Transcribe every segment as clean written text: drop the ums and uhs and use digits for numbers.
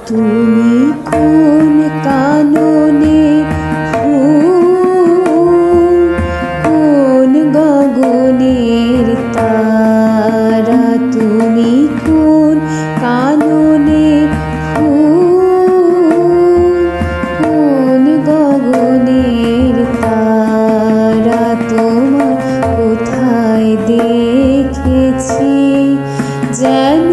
তুমি কোন কাননে ফুল, কোন গগনের তারা, তুমি কোন কাননে ফুল, কোন গগনের তারা, তোমার কোথায় দেখেছি যেন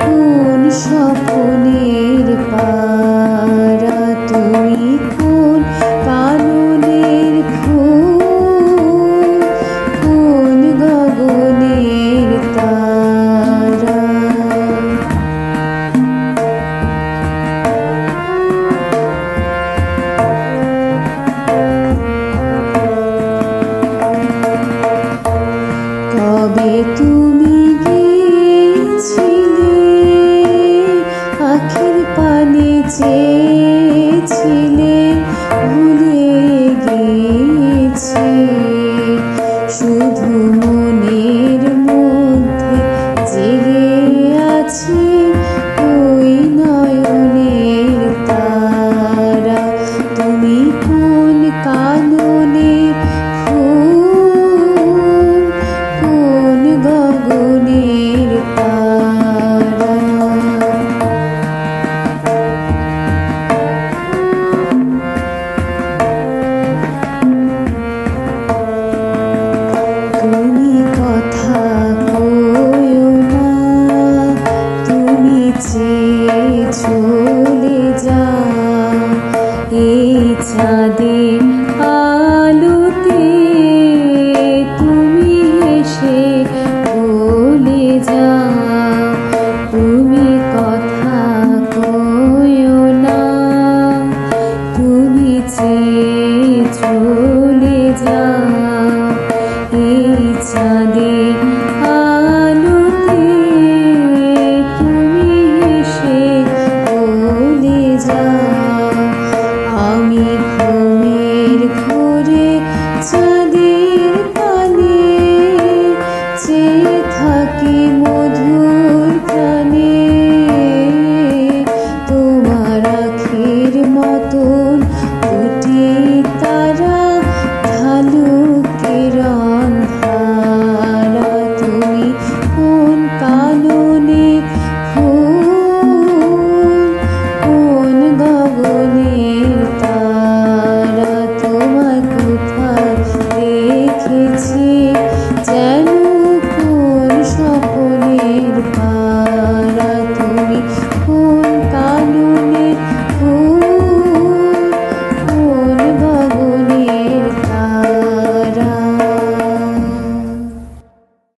কোন স্বপ্নের পারা, তুমি কোন কাননের ফুল, কোন গগনের তারা। কবে তুমি গিয়েছিলে, আখির পানে চেয়েছিলে, ভুলে গিয়েছি, শুধু মনের মধ্যে জেগে আছি